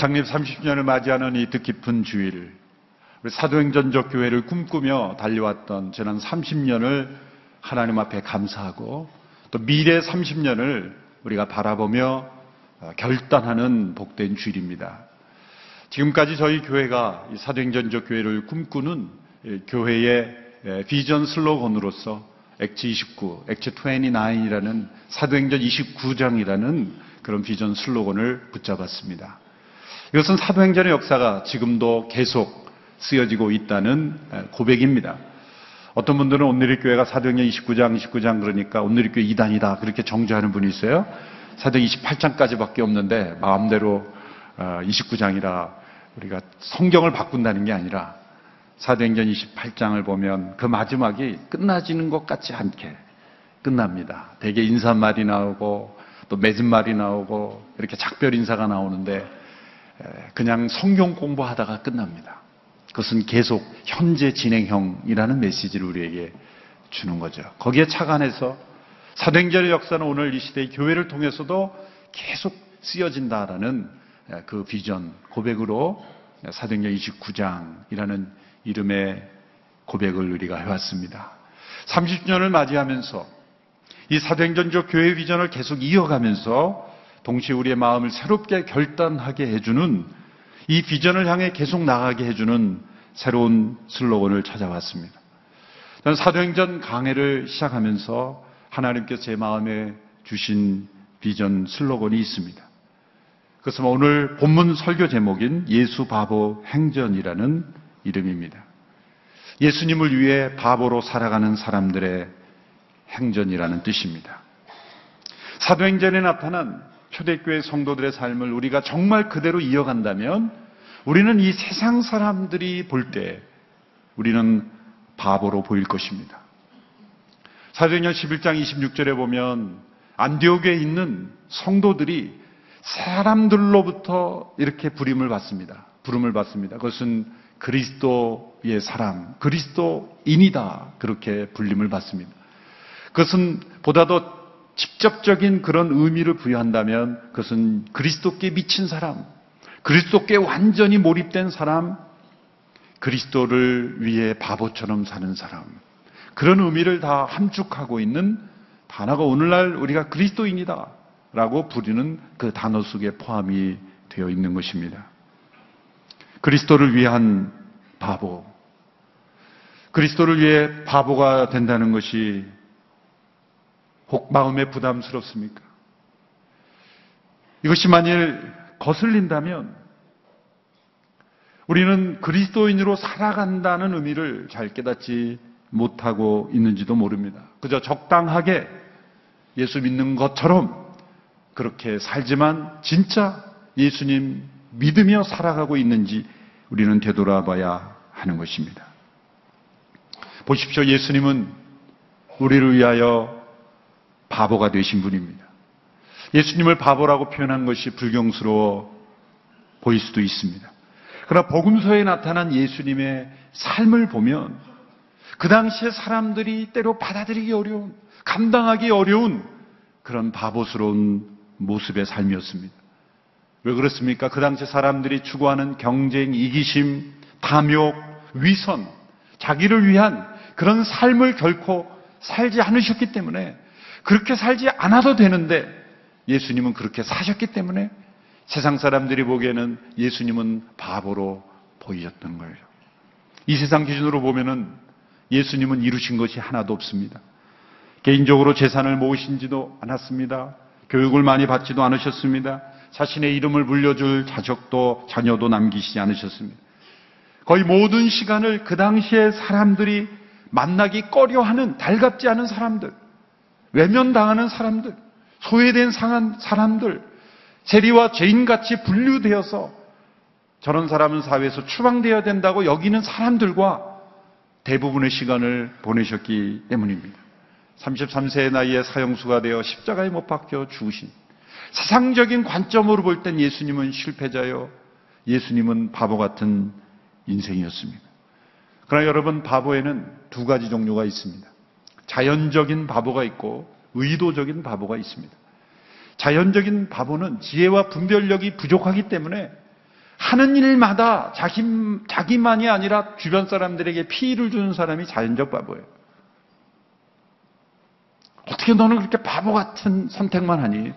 창립 30년을 맞이하는 이 뜻깊은 주일, 우리 사도행전적 교회를 꿈꾸며 달려왔던 지난 30년을 하나님 앞에 감사하고 또 미래 30년을 우리가 바라보며 결단하는 복된 주일입니다. 지금까지 저희 교회가 이 사도행전적 교회를 꿈꾸는 교회의 비전 슬로건으로서 액트 29, 액트 29이라는 사도행전 29장이라는 그런 비전 슬로건을 붙잡았습니다. 이것은 사도행전의 역사가 지금도 계속 쓰여지고 있다는 고백입니다. 어떤 분들은 온누리교회가 사도행전 29장 그러니까 온누리교회 2단이다 그렇게 정죄하는 분이 있어요. 사도행전 28장까지밖에 없는데 마음대로 29장이라 우리가 성경을 바꾼다는 게 아니라 사도행전 28장을 보면 그 마지막이 끝나지는 것 같지 않게 끝납니다. 대개 인사말이 나오고 또 맺은 말이 나오고 이렇게 작별 인사가 나오는데 그냥 성경 공부하다가 끝납니다. 그것은 계속 현재 진행형이라는 메시지를 우리에게 주는 거죠. 거기에 착안해서 사도행전의 역사는 오늘 이 시대의 교회를 통해서도 계속 쓰여진다라는 그 비전 고백으로 사도행전 29장이라는 이름의 고백을 우리가 해왔습니다. 30년을 맞이하면서 이 사도행전적 교회 비전을 계속 이어가면서 동시에 우리의 마음을 새롭게 결단하게 해주는 이 비전을 향해 계속 나가게 해주는 새로운 슬로건을 찾아왔습니다. 저는 사도행전 강해를 시작하면서 하나님께서 제 마음에 주신 비전 슬로건이 있습니다. 그것은 오늘 본문 설교 제목인 예수 바보 행전이라는 이름입니다. 예수님을 위해 바보로 살아가는 사람들의 행전이라는 뜻입니다. 사도행전에 나타난 초대교회 성도들의 삶을 우리가 정말 그대로 이어간다면 우리는 이 세상 사람들이 볼 때 우리는 바보로 보일 것입니다. 사도행전 11장 26절에 보면 안디옥에 있는 성도들이 사람들로부터 이렇게 부름을 받습니다. 그것은 그리스도의 사람, 그리스도인이다. 그렇게 불림을 받습니다. 그것은 보다 더 직접적인 그런 의미를 부여한다면 그것은 그리스도께 미친 사람, 그리스도께 완전히 몰입된 사람, 그리스도를 위해 바보처럼 사는 사람, 그런 의미를 다 함축하고 있는 단어가 오늘날 우리가 그리스도인이다 라고 부르는 그 단어 속에 포함이 되어 있는 것입니다. 그리스도를 위한 바보, 그리스도를 위해 바보가 된다는 것이 혹 마음에 부담스럽습니까? 이것이 만일 거슬린다면 우리는 그리스도인으로 살아간다는 의미를 잘 깨닫지 못하고 있는지도 모릅니다. 그저 적당하게 예수 믿는 것처럼 그렇게 살지만 진짜 예수님 믿으며 살아가고 있는지 우리는 되돌아봐야 하는 것입니다. 보십시오. 예수님은 우리를 위하여 바보가 되신 분입니다. 예수님을 바보라고 표현한 것이 불경스러워 보일 수도 있습니다. 그러나 복음서에 나타난 예수님의 삶을 보면 그 당시에 사람들이 때로 받아들이기 어려운, 감당하기 어려운 그런 바보스러운 모습의 삶이었습니다. 왜 그렇습니까? 그 당시 사람들이 추구하는 경쟁, 이기심, 탐욕, 위선, 자기를 위한 그런 삶을 결코 살지 않으셨기 때문에 그렇게 살지 않아도 되는데 예수님은 그렇게 사셨기 때문에 세상 사람들이 보기에는 예수님은 바보로 보이셨던 거예요. 이 세상 기준으로 보면은 예수님은 이루신 것이 하나도 없습니다. 개인적으로 재산을 모으신지도 않았습니다. 교육을 많이 받지도 않으셨습니다. 자신의 이름을 물려줄 자녀도 남기시지 않으셨습니다. 거의 모든 시간을 그 당시에 사람들이 만나기 꺼려하는 달갑지 않은 사람들, 외면당하는 사람들, 소외된 상한 사람들, 세리와 죄인같이 분류되어서 저런 사람은 사회에서 추방되어야 된다고 여기는 사람들과 대부분의 시간을 보내셨기 때문입니다. 33세의 나이에 사형수가 되어 십자가에 못 박혀 죽으신, 세상적인 관점으로 볼 땐 예수님은 실패자요, 예수님은 바보 같은 인생이었습니다. 그러나 여러분, 바보에는 두 가지 종류가 있습니다. 자연적인 바보가 있고 의도적인 바보가 있습니다. 자연적인 바보는 지혜와 분별력이 부족하기 때문에 하는 일마다 자기만이 아니라 주변 사람들에게 피해를 주는 사람이 자연적 바보예요. 어떻게 너는 그렇게 바보 같은 선택만 하니?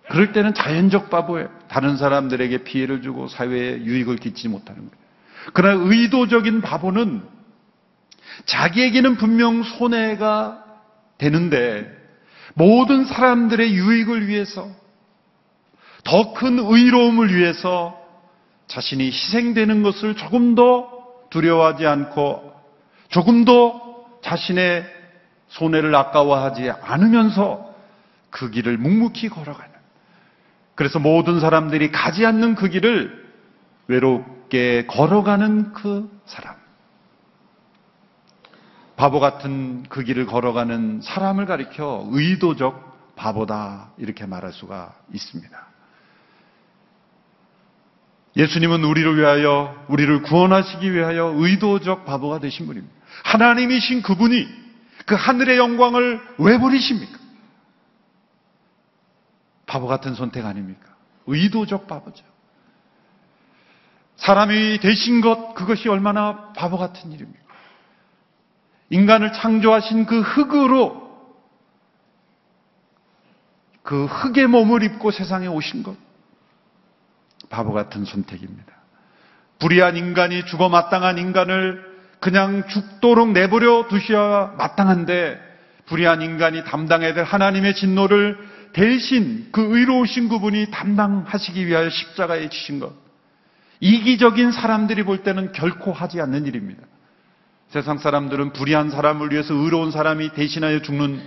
그럴 때는 자연적 바보예요. 다른 사람들에게 피해를 주고 사회에 유익을 끼치지 못하는 거예요. 그러나 의도적인 바보는 자기에게는 분명 손해가 되는데 모든 사람들의 유익을 위해서, 더 큰 의로움을 위해서 자신이 희생되는 것을 조금도 두려워하지 않고 조금도 자신의 손해를 아까워하지 않으면서 그 길을 묵묵히 걸어가는, 그래서 모든 사람들이 가지 않는 그 길을 외롭게 걸어가는 그 사람, 바보 같은 그 길을 걸어가는 사람을 가리켜 의도적 바보다 이렇게 말할 수가 있습니다. 예수님은 우리를 위하여, 우리를 구원하시기 위하여 의도적 바보가 되신 분입니다. 하나님이신 그분이 그 하늘의 영광을 왜 버리십니까? 바보 같은 선택 아닙니까? 의도적 바보죠. 사람이 되신 것, 그것이 얼마나 바보 같은 일입니까? 인간을 창조하신 그 흙으로, 그 흙의 몸을 입고 세상에 오신 것, 바보 같은 선택입니다. 불의한 인간이, 죽어 마땅한 인간을 그냥 죽도록 내버려 두셔야 마땅한데, 불의한 인간이 담당해야 될 하나님의 진노를 대신 그 의로우신 그분이 담당하시기 위하여 십자가에 지신 것, 이기적인 사람들이 볼 때는 결코 하지 않는 일입니다. 세상 사람들은 불의한 사람을 위해서 의로운 사람이 대신하여 죽는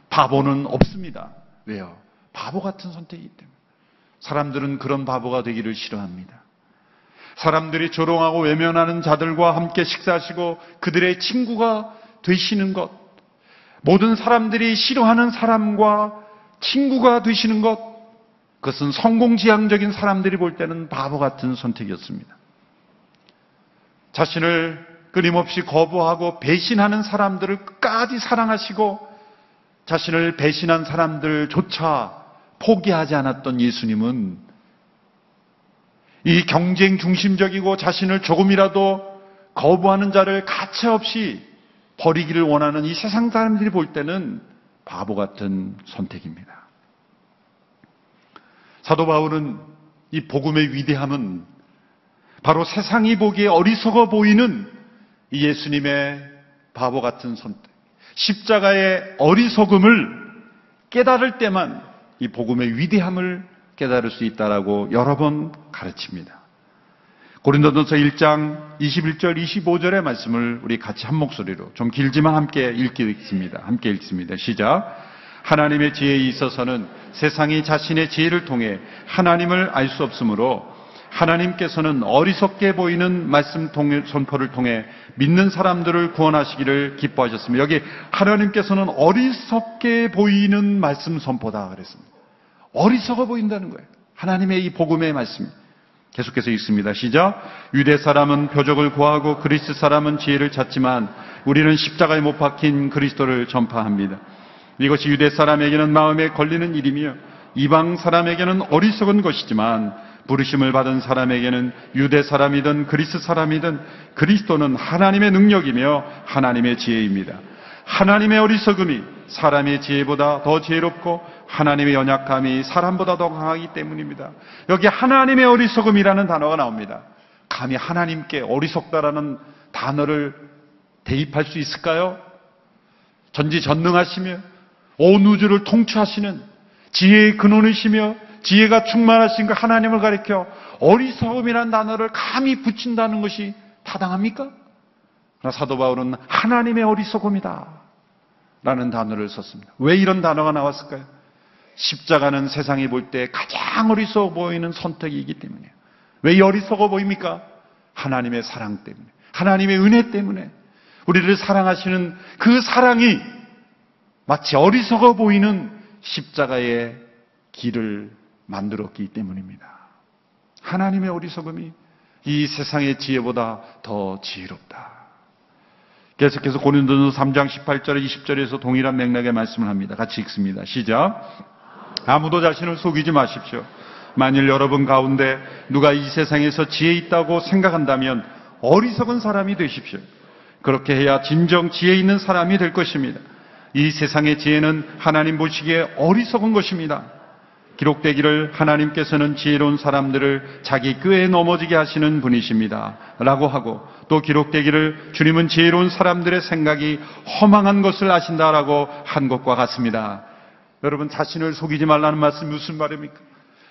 바보는 없습니다. 왜요? 바보 같은 선택이기 때문에. 사람들은 그런 바보가 되기를 싫어합니다. 사람들이 조롱하고 외면하는 자들과 함께 식사하시고 그들의 친구가 되시는 것, 모든 사람들이 싫어하는 사람과 친구가 되시는 것, 그것은 성공지향적인 사람들이 볼 때는 바보 같은 선택이었습니다. 자신을 끊임없이 거부하고 배신하는 사람들을 끝까지 사랑하시고 자신을 배신한 사람들조차 포기하지 않았던 예수님은 이 경쟁 중심적이고 자신을 조금이라도 거부하는 자를 가차없이 버리기를 원하는 이 세상 사람들이 볼 때는 바보 같은 선택입니다. 사도 바울은 이 복음의 위대함은 바로 세상이 보기에 어리석어 보이는 이 예수님의 바보 같은 선택, 십자가의 어리석음을 깨달을 때만 이 복음의 위대함을 깨달을 수 있다라고 여러 번 가르칩니다. 고린도전서 1장 21절 25절의 말씀을 우리 같이 한 목소리로, 좀 길지만 함께 읽겠습니다. 함께 읽습니다. 시작. 하나님의 지혜에 있어서는 세상이 자신의 지혜를 통해 하나님을 알 수 없으므로 하나님께서는 어리석게 보이는 말씀 선포를 통해 믿는 사람들을 구원하시기를 기뻐하셨습니다. 여기 하나님께서는 어리석게 보이는 말씀 선포다 그랬습니다. 어리석어 보인다는 거예요. 하나님의 이 복음의 말씀. 계속해서 읽습니다. 시작. 유대 사람은 표적을 구하고 그리스 사람은 지혜를 찾지만 우리는 십자가에 못 박힌 그리스도를 전파합니다. 이것이 유대 사람에게는 마음에 걸리는 일이며 이방 사람에게는 어리석은 것이지만 부르심을 받은 사람에게는 유대 사람이든 그리스 사람이든 그리스도는 하나님의 능력이며 하나님의 지혜입니다. 하나님의 어리석음이 사람의 지혜보다 더 지혜롭고 하나님의 연약함이 사람보다 더 강하기 때문입니다. 여기 하나님의 어리석음이라는 단어가 나옵니다. 감히 하나님께 어리석다라는 단어를 대입할 수 있을까요? 전지전능하시며 온 우주를 통치하시는 지혜의 근원이시며 지혜가 충만하신 그 하나님을 가리켜 어리석음이라는 단어를 감히 붙인다는 것이 타당합니까? 그러나 사도 바울은 하나님의 어리석음이다 라는 단어를 썼습니다. 왜 이런 단어가 나왔을까요? 십자가는 세상이 볼 때 가장 어리석어 보이는 선택이기 때문이에요. 왜 이 어리석어 보입니까? 하나님의 사랑 때문에, 하나님의 은혜 때문에 우리를 사랑하시는 그 사랑이 마치 어리석어 보이는 십자가의 길을 만들었기 때문입니다. 하나님의 어리석음이 이 세상의 지혜보다 더 지혜롭다. 계속해서 고린도전서 3장 18절에 20절에서 동일한 맥락의 말씀을 합니다. 같이 읽습니다. 시작. 아무도 자신을 속이지 마십시오. 만일 여러분 가운데 누가 이 세상에서 지혜 있다고 생각한다면 어리석은 사람이 되십시오. 그렇게 해야 진정 지혜 있는 사람이 될 것입니다. 이 세상의 지혜는 하나님 보시기에 어리석은 것입니다. 기록되기를 하나님께서는 지혜로운 사람들을 자기 꾀에 넘어지게 하시는 분이십니다 라고 하고, 또 기록되기를 주님은 지혜로운 사람들의 생각이 허망한 것을 아신다라고 한 것과 같습니다. 여러분, 자신을 속이지 말라는 말씀이 무슨 말입니까?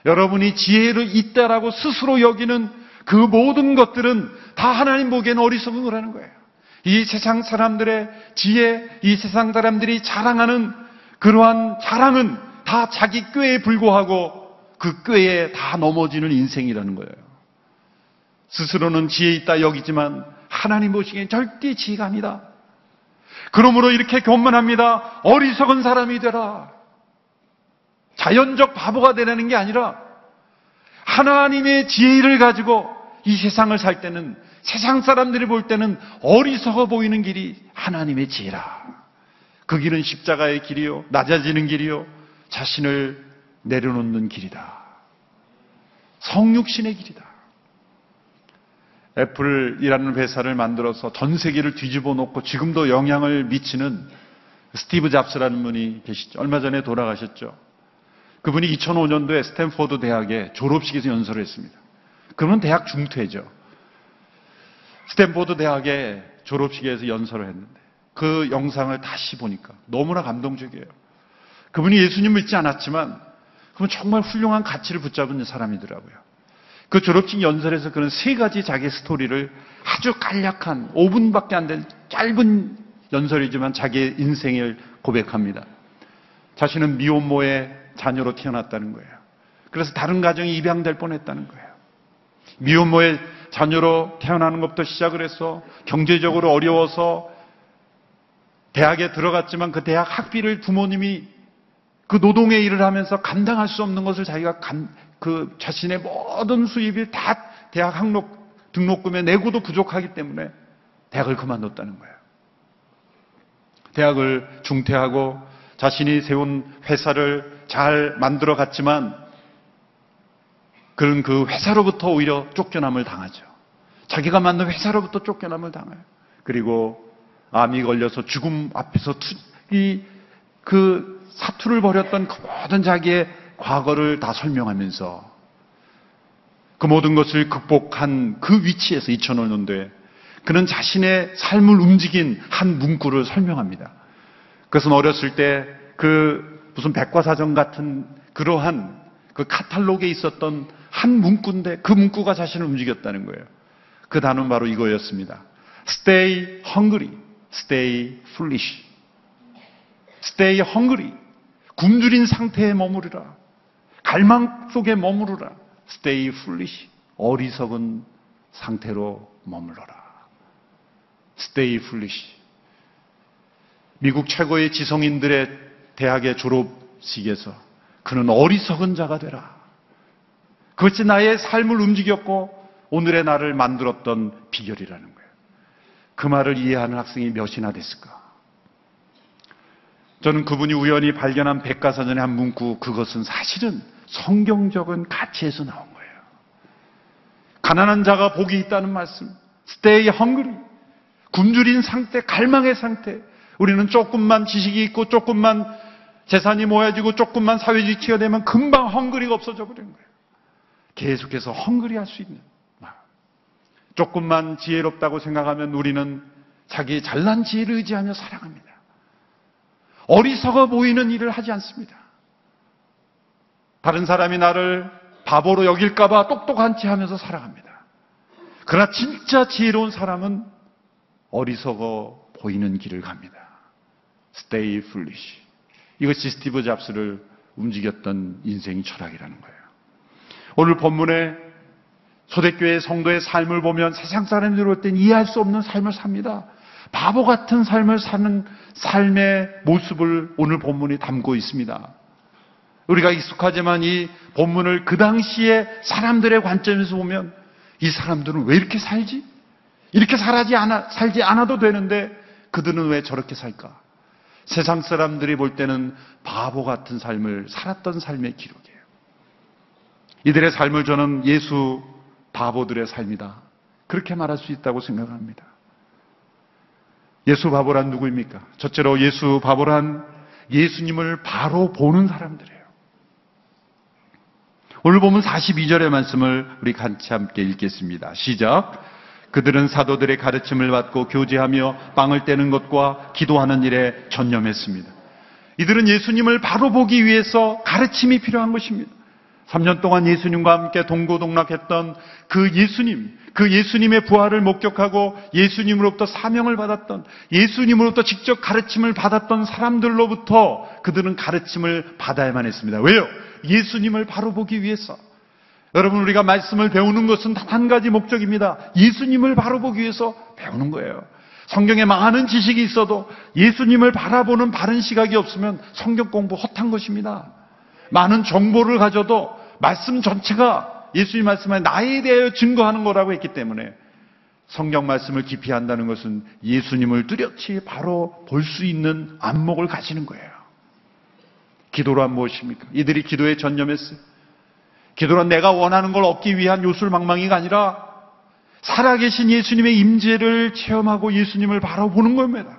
여러분이 지혜를 있다라고 스스로 여기는 그 모든 것들은 다 하나님 보기에는 어리석은 거라는 거예요. 이 세상 사람들의 지혜, 이 세상 사람들이 자랑하는 그러한 자랑은 다 자기 꾀에 불과하고 그 꾀에 다 넘어지는 인생이라는 거예요. 스스로는 지혜 있다 여기지만 하나님 보시기엔 절대 지혜가 아니다. 그러므로 이렇게 교만합니다. 어리석은 사람이 되라. 자연적 바보가 되라는 게 아니라 하나님의 지혜를 가지고 이 세상을 살 때는, 세상 사람들이 볼 때는 어리석어 보이는 길이 하나님의 지혜라. 그 길은 십자가의 길이요, 낮아지는 길이요, 자신을 내려놓는 길이다. 성육신의 길이다. 애플이라는 회사를 만들어서 전 세계를 뒤집어 놓고 지금도 영향을 미치는 스티브 잡스라는 분이 계시죠. 얼마 전에 돌아가셨죠. 그분이 2005년도에 스탠포드 대학에 졸업식에서 연설을 했습니다. 그분은 대학 중퇴죠. 스탠포드 대학의 졸업식에서 연설을 했는데 그 영상을 다시 보니까 너무나 감동적이에요. 그분이 예수님 믿지 않았지만 그분 정말 훌륭한 가치를 붙잡은 사람이더라고요. 그 졸업식 연설에서 그런 세 가지 자기 스토리를 아주 간략한 5분밖에 안 된 짧은 연설이지만 자기의 인생을 고백합니다. 자신은 미혼모의 자녀로 태어났다는 거예요. 그래서 다른 가정이 입양될 뻔했다는 거예요. 미혼모의 자녀로 태어나는 것부터 시작을 해서 경제적으로 어려워서 대학에 들어갔지만 그 대학 학비를 부모님이 그 노동의 일을 하면서 감당할 수 없는 것을 자기가 그 자신의 모든 수입이 다 대학 등록금에 내고도 부족하기 때문에 대학을 그만뒀다는 거예요. 대학을 중퇴하고 자신이 세운 회사를 잘 만들어 갔지만 그런 그 회사로부터 오히려 쫓겨남을 당하죠. 자기가 만든 회사로부터 쫓겨남을 당해요. 그리고 암이 걸려서 죽음 앞에서 그 사투를 벌였던 그 모든 자기의 과거를 다 설명하면서 그 모든 것을 극복한 그 위치에서 2005년도에 그는 자신의 삶을 움직인 한 문구를 설명합니다. 그것은 어렸을 때 그 무슨 백과사전 같은 그러한 그 카탈로그에 있었던 한 문구인데 그 문구가 자신을 움직였다는 거예요. 그 단어는 바로 이거였습니다. Stay hungry, stay foolish. Stay hungry. 굶주린 상태에 머무르라. 갈망 속에 머무르라. Stay foolish. 어리석은 상태로 머물러라. Stay foolish. 미국 최고의 지성인들의 대학의 졸업식에서 그는 어리석은 자가 되라. 그것이 나의 삶을 움직였고 오늘의 나를 만들었던 비결이라는 거예요. 그 말을 이해하는 학생이 몇이나 됐을까? 저는 그분이 우연히 발견한 백과사전의 한 문구, 그것은 사실은 성경적인 가치에서 나온 거예요. 가난한 자가 복이 있다는 말씀. Stay hungry. 굶주린 상태, 갈망의 상태. 우리는 조금만 지식이 있고 조금만 재산이 모여지고 조금만 사회적 지위가 되면 금방 헝그리가 없어져 버리는 거예요. 계속해서 헝그리 할 수 있는. 조금만 지혜롭다고 생각하면 우리는 자기의 잘난 지혜를 의지하며 살아갑니다. 어리석어 보이는 일을 하지 않습니다. 다른 사람이 나를 바보로 여길까봐 똑똑한 체 하면서 살아갑니다. 그러나 진짜 지혜로운 사람은 어리석어 보이는 길을 갑니다. Stay foolish. 이것이 스티브 잡스를 움직였던 인생의 철학이라는 거예요. 오늘 본문에 초대교회 성도의 삶을 보면 세상 사람들이 볼 땐 이해할 수 없는 삶을 삽니다. 바보 같은 삶을 사는 삶의 모습을 오늘 본문이 담고 있습니다. 우리가 익숙하지만 이 본문을 그 당시에 사람들의 관점에서 보면 이 사람들은 왜 이렇게 살지? 이렇게 살지 않아도 되는데 그들은 왜 저렇게 살까? 세상 사람들이 볼 때는 바보 같은 삶을 살았던 삶의 기록이에요. 이들의 삶을 저는 예수 바보들의 삶이다, 그렇게 말할 수 있다고 생각합니다. 예수 바보란 누구입니까? 첫째로 예수 바보란 예수님을 바로 보는 사람들이에요. 오늘 보면 42절의 말씀을 우리 같이 함께 읽겠습니다. 시작. 그들은 사도들의 가르침을 받고 교제하며 빵을 떼는 것과 기도하는 일에 전념했습니다. 이들은 예수님을 바로 보기 위해서 가르침이 필요한 것입니다. 3년 동안 예수님과 함께 동고동락했던 그 예수님의 부활을 목격하고 예수님으로부터 사명을 받았던, 예수님으로부터 직접 가르침을 받았던 사람들로부터 그들은 가르침을 받아야만 했습니다. 왜요? 예수님을 바로 보기 위해서. 여러분, 우리가 말씀을 배우는 것은 단 한 가지 목적입니다. 예수님을 바로 보기 위해서 배우는 거예요. 성경에 많은 지식이 있어도 예수님을 바라보는 바른 시각이 없으면 성경 공부 헛한 것입니다. 많은 정보를 가져도 말씀 전체가 예수님 말씀에 나에 대하여 증거하는 거라고 했기 때문에 성경 말씀을 깊이 한다는 것은 예수님을 뚜렷이 바로 볼 수 있는 안목을 가지는 거예요. 기도란 무엇입니까? 이들이 기도에 전념했어요. 기도란 내가 원하는 걸 얻기 위한 요술망망이가 아니라 살아계신 예수님의 임재를 체험하고 예수님을 바라보는 겁니다.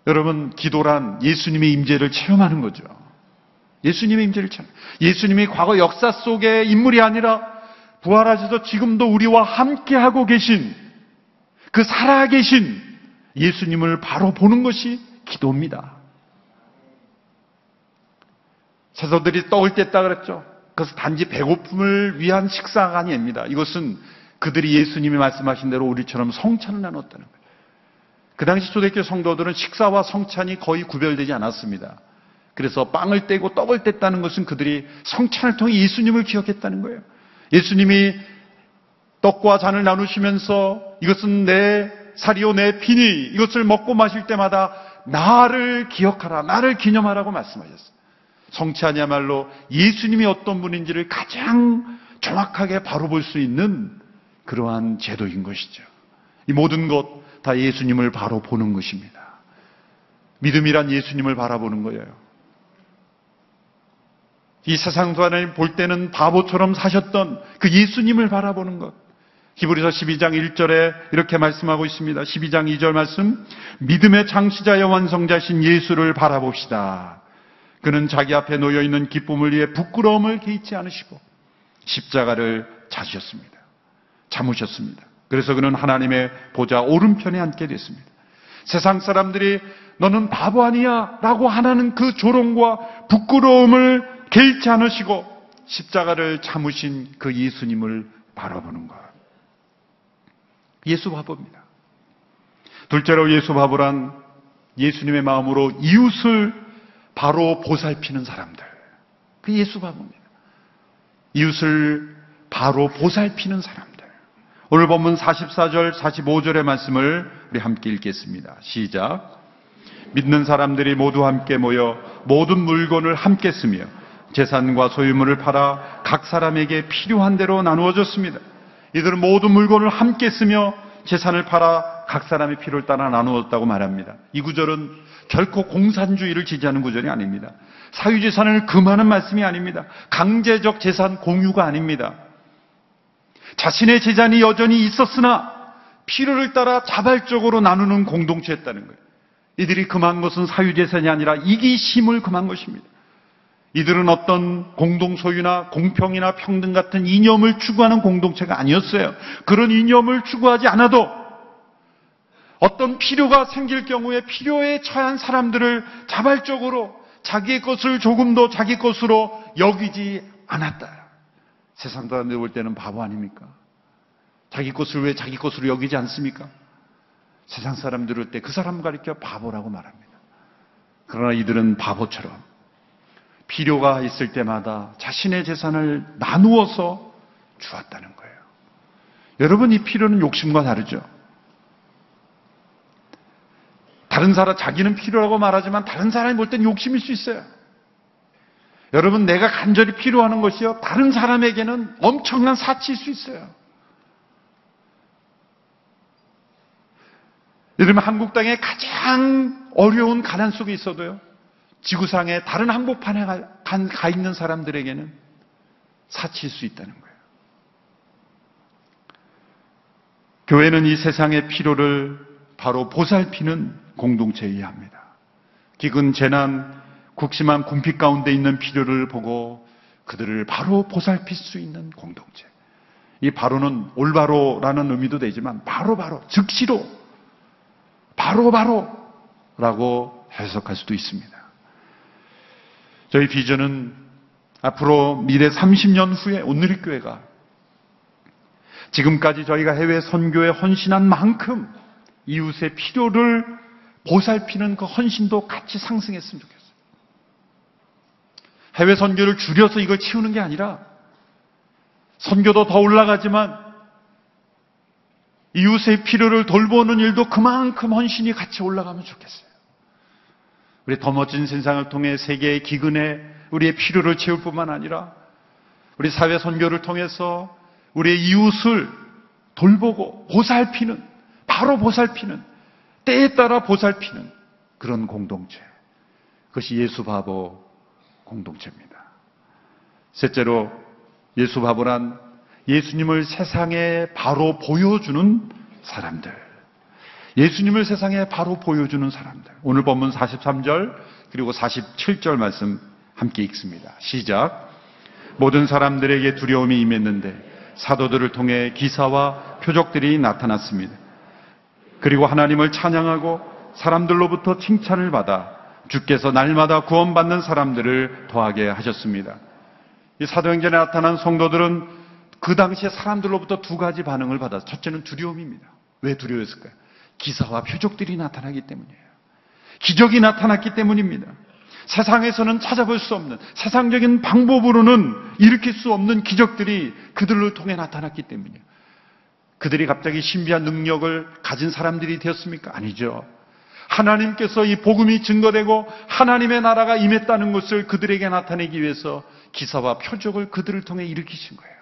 여러분, 기도란 예수님의 임재를 체험하는 거죠. 예수님의 임재를 체험. 예수님이 과거 역사 속의 인물이 아니라 부활하셔서 지금도 우리와 함께하고 계신 그 살아계신 예수님을 바로 보는 것이 기도입니다. 사도들이 떡을 뗐다 그랬죠. 그것은 단지 배고픔을 위한 식사가 아닙니다. 이것은 그들이 예수님이 말씀하신 대로 우리처럼 성찬을 나눴다는 거예요. 그 당시 초대교회 성도들은 식사와 성찬이 거의 구별되지 않았습니다. 그래서 빵을 떼고 떡을 뗐다는 것은 그들이 성찬을 통해 예수님을 기억했다는 거예요. 예수님이 떡과 잔을 나누시면서 이것은 내 살이요 내 피니, 이것을 먹고 마실 때마다 나를 기억하라, 나를 기념하라고 말씀하셨어요. 성찬이야말로 예수님이 어떤 분인지를 가장 정확하게 바로 볼 수 있는 그러한 제도인 것이죠. 이 모든 것 다 예수님을 바로 보는 것입니다. 믿음이란 예수님을 바라보는 거예요. 이 세상도 하나님 볼 때는 바보처럼 사셨던 그 예수님을 바라보는 것. 히브리서 12장 1절에 이렇게 말씀하고 있습니다. 12장 2절 말씀. 믿음의 창시자여 완성자신 예수를 바라봅시다. 그는 자기 앞에 놓여있는 기쁨을 위해 부끄러움을 개의치 않으시고 십자가를 참으셨습니다. 그래서 그는 하나님의 보좌 오른편에 앉게 됐습니다. 세상 사람들이 너는 바보 아니야 라고 하는 그 조롱과 부끄러움을 개의치 않으시고 십자가를 참으신 그 예수님을 바라보는 것. 예수 바보입니다. 둘째로 예수 바보란 예수님의 마음으로 이웃을 바로 보살피는 사람들. 그 예수 바보입니다. 이웃을 바로 보살피는 사람들. 오늘 본문 44절, 45절의 말씀을 우리 함께 읽겠습니다. 시작. 믿는 사람들이 모두 함께 모여 모든 물건을 함께 쓰며 재산과 소유물을 팔아 각 사람에게 필요한 대로 나누어 줬습니다. 이들은 모든 물건을 함께 쓰며 재산을 팔아 각 사람의 필요를 따라 나누었다고 말합니다. 이 구절은 결코 공산주의를 지지하는 구절이 아닙니다. 사유재산을 금하는 말씀이 아닙니다. 강제적 재산 공유가 아닙니다. 자신의 재산이 여전히 있었으나 필요를 따라 자발적으로 나누는 공동체였다는 거예요. 이들이 금한 것은 사유재산이 아니라 이기심을 금한 것입니다. 이들은 어떤 공동소유나 공평이나 평등 같은 이념을 추구하는 공동체가 아니었어요. 그런 이념을 추구하지 않아도 어떤 필요가 생길 경우에 필요에 처한 사람들을 자발적으로 자기의 것을 조금 더 자기 것으로 여기지 않았다. 세상 사람들 볼 때는 바보 아닙니까? 자기 것을 왜 자기 것으로 여기지 않습니까? 세상 사람들 볼 때 그 사람 가리켜 바보라고 말합니다. 그러나 이들은 바보처럼 필요가 있을 때마다 자신의 재산을 나누어서 주었다는 거예요. 여러분, 이 필요는 욕심과 다르죠. 다른 사람, 자기는 필요라고 말하지만 다른 사람이 볼 때는 욕심일 수 있어요. 여러분, 내가 간절히 필요하는 것이요, 다른 사람에게는 엄청난 사치일 수 있어요. 예를 들면 한국 땅에 가장 어려운 가난 속에 있어도요, 지구상의 다른 한복판에 가 있는 사람들에게는 사치일 수 있다는 거예요. 교회는 이 세상의 필요를 바로 보살피는 공동체여야 합니다. 기근, 재난, 국심한 궁핍 가운데 있는 필요를 보고 그들을 바로 보살필 수 있는 공동체. 이 바로는 올바로라는 의미도 되지만 바로바로, 즉시로, 바로바로라고 해석할 수도 있습니다. 저희 비전은 앞으로 미래 30년 후에 온누리교회가 지금까지 저희가 해외 선교에 헌신한 만큼 이웃의 필요를 보살피는 그 헌신도 같이 상승했으면 좋겠어요. 해외 선교를 줄여서 이걸 치우는 게 아니라 선교도 더 올라가지만 이웃의 필요를 돌보는 일도 그만큼 헌신이 같이 올라가면 좋겠어요. 우리 더 멋진 세상을 통해 세계의 기근에 우리의 필요를 채울 뿐만 아니라 우리 사회 선교를 통해서 우리의 이웃을 돌보고 보살피는, 바로 보살피는, 때에 따라 보살피는 그런 공동체. 그것이 예수 바보 공동체입니다. 셋째로, 예수 바보란 예수님을 세상에 바로 보여주는 사람들. 예수님을 세상에 바로 보여주는 사람들. 오늘 본문 43절 그리고 47절 말씀 함께 읽습니다. 시작. 모든 사람들에게 두려움이 임했는데 사도들을 통해 기사와 표적들이 나타났습니다. 그리고 하나님을 찬양하고 사람들로부터 칭찬을 받아 주께서 날마다 구원받는 사람들을 더하게 하셨습니다. 이 사도행전에 나타난 성도들은 그 당시에 사람들로부터 두 가지 반응을 받았어요. 첫째는 두려움입니다. 왜 두려웠을까요? 기사와 표적들이 나타나기 때문이에요. 기적이 나타났기 때문입니다. 세상에서는 찾아볼 수 없는, 세상적인 방법으로는 일으킬 수 없는 기적들이 그들을 통해 나타났기 때문이에요. 그들이 갑자기 신비한 능력을 가진 사람들이 되었습니까? 아니죠. 하나님께서 이 복음이 증거되고 하나님의 나라가 임했다는 것을 그들에게 나타내기 위해서 기사와 표적을 그들을 통해 일으키신 거예요.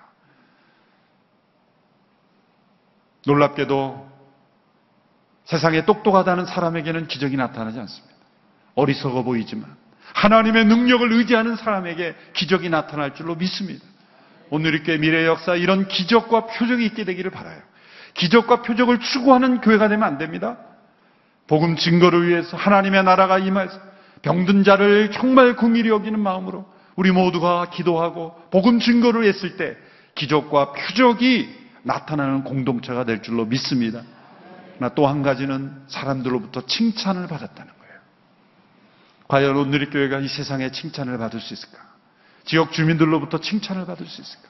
놀랍게도 세상에 똑똑하다는 사람에게는 기적이 나타나지 않습니다. 어리석어 보이지만 하나님의 능력을 의지하는 사람에게 기적이 나타날 줄로 믿습니다. 오늘 교회 미래의 역사 이런 기적과 표적이 있게 되기를 바라요. 기적과 표적을 추구하는 교회가 되면 안 됩니다. 복음 증거를 위해서 하나님의 나라가 임해서 병든 자를 정말 긍휼히 여기는 마음으로 우리 모두가 기도하고 복음 증거를 했을 때 기적과 표적이 나타나는 공동체가 될 줄로 믿습니다. 또 한 가지는 사람들로부터 칭찬을 받았다는 거예요. 과연 온누리교회가 이 세상에 칭찬을 받을 수 있을까? 지역 주민들로부터 칭찬을 받을 수 있을까?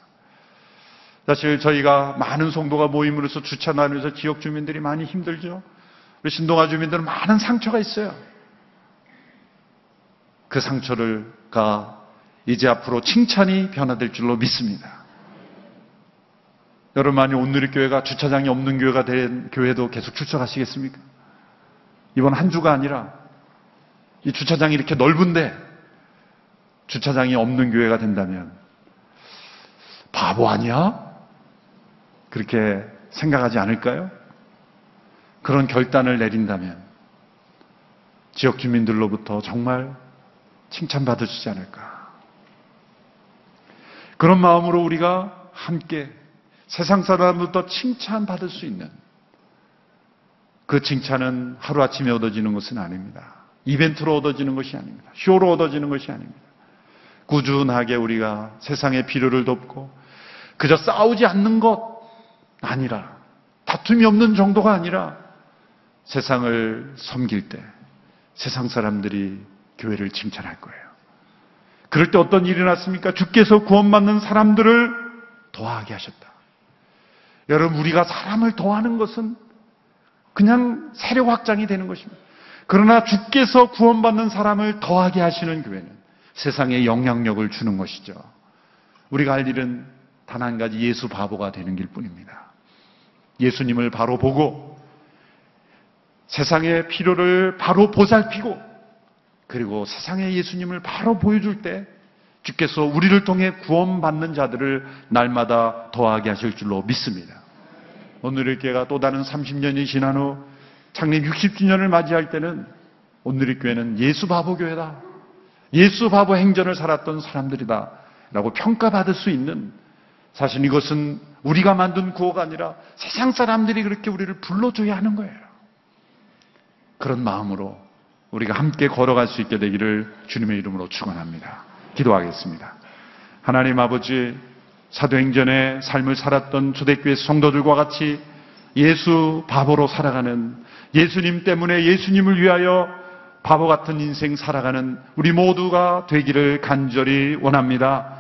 사실 저희가 많은 성도가 모임으로서 주차 나누면서 지역 주민들이 많이 힘들죠. 우리 신동아 주민들은 많은 상처가 있어요. 그 상처가 이제 앞으로 칭찬이 변화될 줄로 믿습니다. 여러분, 만약 온누리교회가 주차장이 없는 교회가 된 교회도 계속 출석하시겠습니까? 이번 한 주가 아니라 이 주차장이 이렇게 넓은데 주차장이 없는 교회가 된다면 바보 아니야? 그렇게 생각하지 않을까요? 그런 결단을 내린다면 지역 주민들로부터 정말 칭찬받을 수 있지 않을까? 그런 마음으로 우리가 함께 세상 사람들부터 칭찬받을 수 있는 그 칭찬은 하루아침에 얻어지는 것은 아닙니다. 이벤트로 얻어지는 것이 아닙니다. 쇼로 얻어지는 것이 아닙니다. 꾸준하게 우리가 세상의 필요를 돕고 그저 싸우지 않는 것 아니라 다툼이 없는 정도가 아니라 세상을 섬길 때 세상 사람들이 교회를 칭찬할 거예요. 그럴 때 어떤 일이 났습니까? 주께서 구원받는 사람들을 더하게 하셨다. 여러분, 우리가 사람을 더하는 것은 그냥 세력 확장이 되는 것입니다. 그러나 주께서 구원받는 사람을 더하게 하시는 교회는 세상에 영향력을 주는 것이죠. 우리가 할 일은 단 한 가지, 예수 바보가 되는 길뿐입니다. 예수님을 바로 보고 세상의 필요를 바로 보살피고 그리고 세상에 예수님을 바로 보여줄 때 주께서 우리를 통해 구원받는 자들을 날마다 더하게 하실 줄로 믿습니다. 오늘의 교회가 또 다른 30년이 지난 후 창립 60주년을 맞이할 때는 오늘의 교회는 예수 바보 교회다. 예수 바보 행전을 살았던 사람들이다 라고 평가받을 수 있는, 사실 이것은 우리가 만든 구호가 아니라 세상 사람들이 그렇게 우리를 불러줘야 하는 거예요. 그런 마음으로 우리가 함께 걸어갈 수 있게 되기를 주님의 이름으로 축원합니다. 기도하겠습니다. 하나님 아버지, 사도행전의 삶을 살았던 초대교회 성도들과 같이 예수 바보로 살아가는, 예수님 때문에 예수님을 위하여 바보 같은 인생 살아가는 우리 모두가 되기를 간절히 원합니다.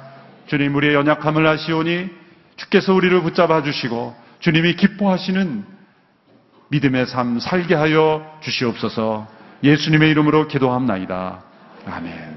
주님, 우리의 연약함을 아시오니 주께서 우리를 붙잡아 주시고 주님이 기뻐하시는 믿음의 삶 살게 하여 주시옵소서. 예수님의 이름으로 기도합나이다. 아멘.